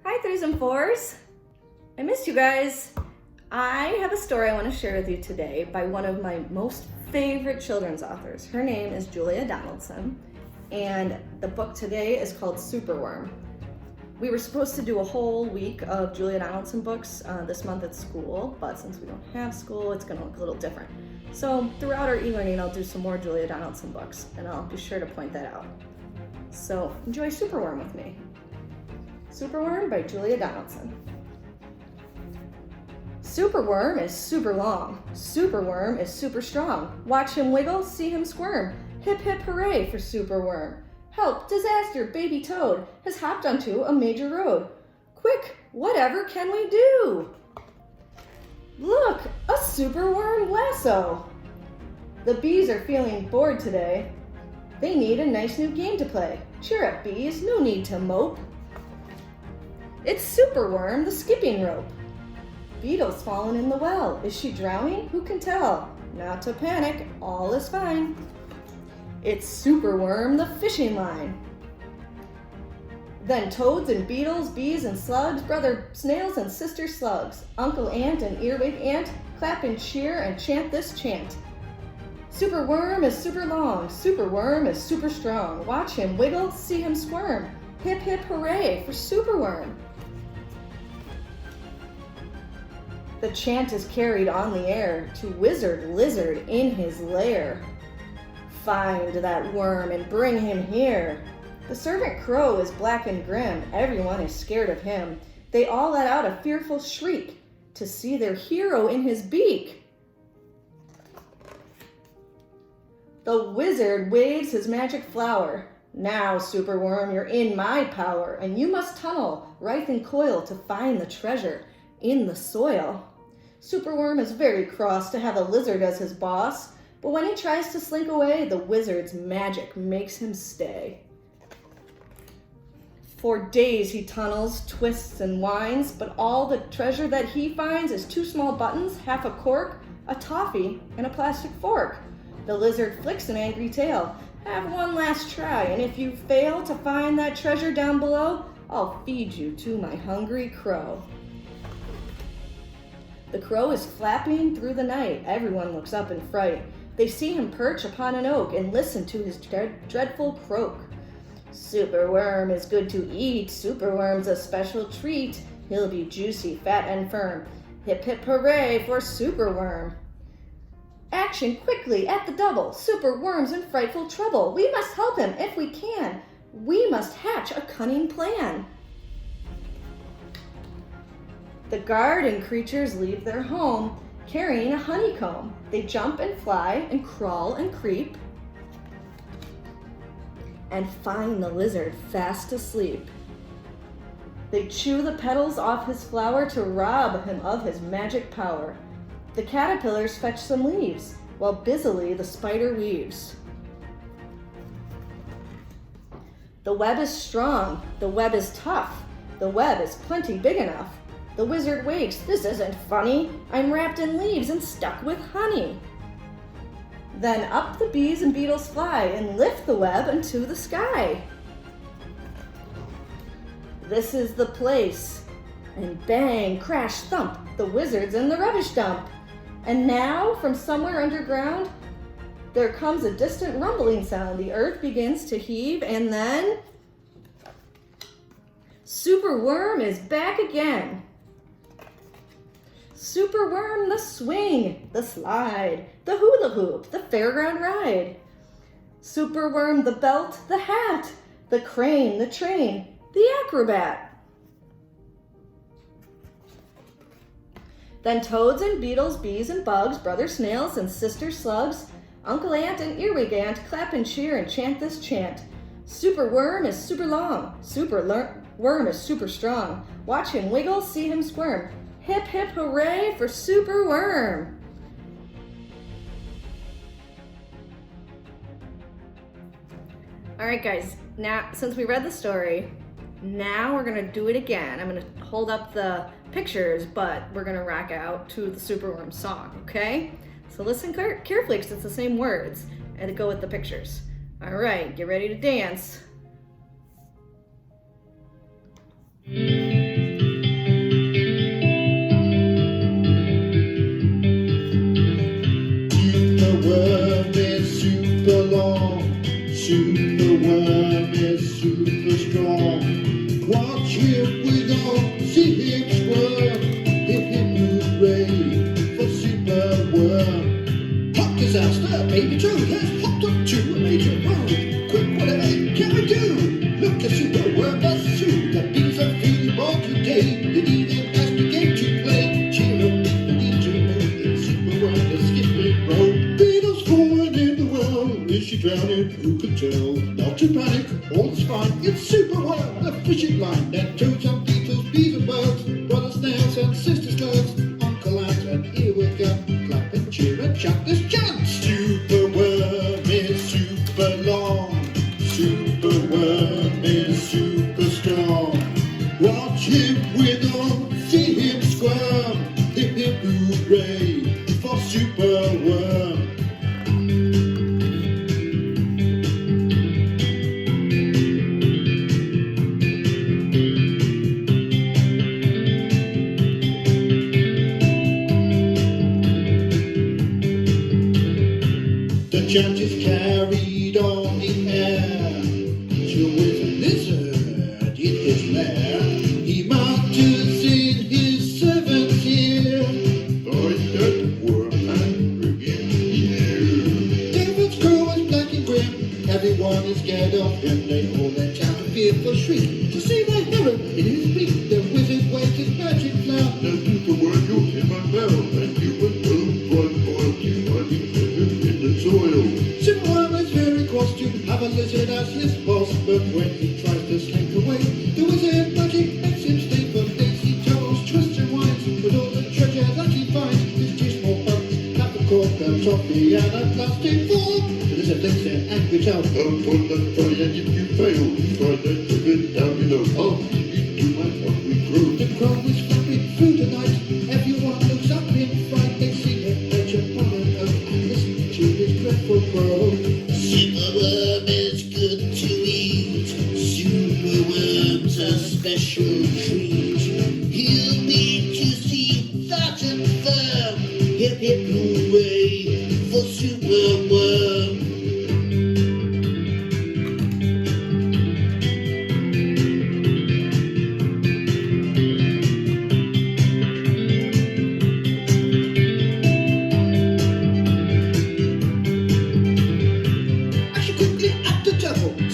Hi, threes and fours. I missed you guys. I have a story I want to share with you today by one of my most favorite children's authors. Her name is Julia Donaldson, and the book today is called Superworm. We were supposed to do a whole week of Julia Donaldson books this month at school, but since we don't have school, it's going to look a little different. So throughout our e-learning, I'll do some more Julia Donaldson books, and I'll be sure to point that out. So enjoy Superworm with me. Superworm by Julia Donaldson. Superworm is super long. Superworm is super strong. Watch him wiggle, see him squirm. Hip hip hooray for Superworm. Help, disaster, baby toad has hopped onto a major road. Quick, whatever can we do? Look, a superworm lasso. The bees are feeling bored today. They need a nice new game to play. Cheer up, bees, no need to mope. It's Superworm, the skipping rope. Beetle's fallen in the well. Is she drowning? Who can tell? Not to panic, all is fine. It's Superworm, the fishing line. Then toads and beetles, bees and slugs, brother snails and sister slugs, uncle ant and earwig ant, clap and cheer and chant this chant. Superworm is super long, Superworm is super strong. Watch him wiggle, see him squirm. Hip hip hooray for Superworm. The chant is carried on the air to Wizard Lizard in his lair. Find that worm and bring him here. The servant crow is black and grim. Everyone is scared of him. They all let out a fearful shriek to see their hero in his beak. The wizard waves his magic flower. Now, Superworm, you're in my power, and you must tunnel, writhe and coil to find the treasure in the soil. Superworm is very cross to have a lizard as his boss, but when he tries to slink away, the wizard's magic makes him stay. For days he tunnels, twists, and winds, but all the treasure that he finds is 2 small buttons, half a cork, a toffee, and a plastic fork. The lizard flicks an angry tail. Have one last try, and if you fail to find that treasure down below, I'll feed you to my hungry crow. The crow is flapping through the night. Everyone looks up in fright. They see him perch upon an oak and listen to his dreadful croak. Superworm is good to eat. Superworm's a special treat. He'll be juicy, fat, and firm. Hip hip hooray for Superworm. Action quickly at the double. Superworm's in frightful trouble. We must help him if we can. We must hatch a cunning plan. The garden creatures leave their home, carrying a honeycomb. They jump and fly and crawl and creep and find the lizard fast asleep. They chew the petals off his flower to rob him of his magic power. The caterpillars fetch some leaves, while busily the spider weaves. The web is strong, the web is tough, the web is plenty big enough. The wizard wakes, this isn't funny, I'm wrapped in leaves and stuck with honey. Then up the bees and beetles fly and lift the web into the sky. This is the place. And bang, crash, thump, the wizard's in the rubbish dump. And now, from somewhere underground, there comes a distant rumbling sound. The earth begins to heave, and then Superworm is back again. Superworm, the swing, the slide, the hula hoop, the fairground ride. Superworm, the belt, the hat, the crane, the train, the acrobat. Then toads and beetles, bees and bugs, brother snails and sister slugs, uncle ant and earwig ant clap and cheer and chant this chant. Superworm is super long, Superworm is super strong. Watch him wiggle, see him squirm. Hip hip hooray for Superworm. All right, guys, now since we read the story, now we're gonna do it again. I'm gonna hold up the pictures, but we're gonna rock out to the Superworm song, okay? So listen carefully because it's the same words and go with the pictures. All right, get ready to dance. superworm is super strong. Watch him wiggle, see him squirm. Hip hip hooray for superworm. Hot disaster, baby Joe has hopped up to a major road. Quick, whatever can we do? Look at superworm, that's true. The bees are feeling more today. It even has begun to play. Cheer up, people need to move. It's superworm, the skipping rope. Beetles forward in the world. Is she drowning? Who can tell? Not to panic, all is fine. It's superworm, the fishing line that toads and beetles, bees and birds, brothers, snails and sisters, girls, uncle, aunt and earwig, clap and cheer and shout this chant. Superworm is super long. Superworm is super strong. Watch him wiggle, see him squirm. Hip hip hooray for superworm. The chant is carried on the air. Till with a lizard in his lair, he mutters in his servant's ear, "Find that worm and bring him here." David's crew is black and grim. Everyone is scared of him. They all let out a fearful shriek to see the heron in his beak. The wizard waves his magic flower. "Now superworm, you'll hear my bell, and you will run oil, keep running in the soil." Superworm is very cross to have a lizard as his boss, but when he tries to slink away, the wizard magic makes him stay for days. He tumbles, twists and winds, but all the treasure that he finds is two small bugs, half a cork, a toffee, and a plastic fork. The lizard licks an angry tail. "Don't put the try, and if you fail, try that bit down below. I'll eat you my hungry crow." The crow is flapping through the night. Everyone looks up in fright. They see him perch upon an oak and listen to his dreadful crow. Superworm is good to eat. Superworm's a special treat. He'll be juicy, fat and firm. Hip hip hooray for superworm.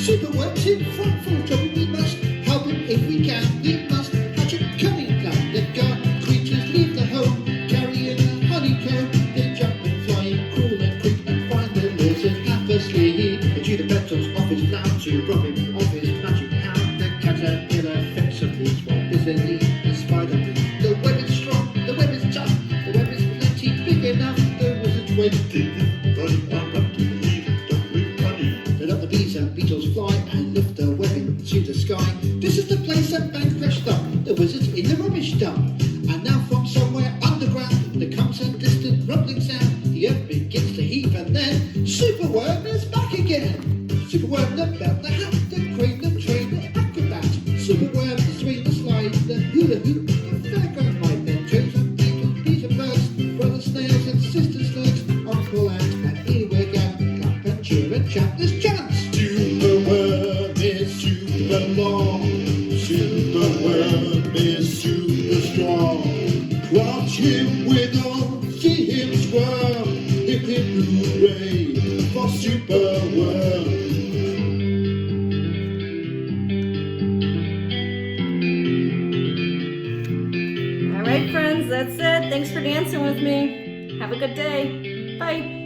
Superworm's in front full trouble. We must help him if we can. We must hatch a cunning plan. The garden creatures leave the home, carrying a honeycomb. They jump and fly and crawl and creep and find the lizard half asleep. They chew the petals off his flower to rob him of his magic power. The caterpillar fits and leaves while busily the spider leaves. The web is strong, the web is tough, the web is plenty big enough. The wizard's waiting, running up to the leaf, stuffed with honey. Then up the bees and beetles fly and lift the webbing to the sky. This is the place that bank crashed up. The wizard's in the rubbish dump. And now from somewhere underground there comes a distant rumbling sound. The earth begins to heave and then Superworm is back again. Superworm, the belt, the hat, the crane, the train, the acrobat. Superworm, the swing, the slide, the hula hoop, the fairground ride. Then toads and beetles, bees and birds, brothers, snails and sisters, slugs, uncle, aunt and earwig, clap and cheer and chant this chant. Superworm is super long. Superworm is super strong. Watch him wiggle, see him squirm. Hip hip hooray for superworm. All right, friends, that's it. Thanks for dancing with me. Have a good day. Bye.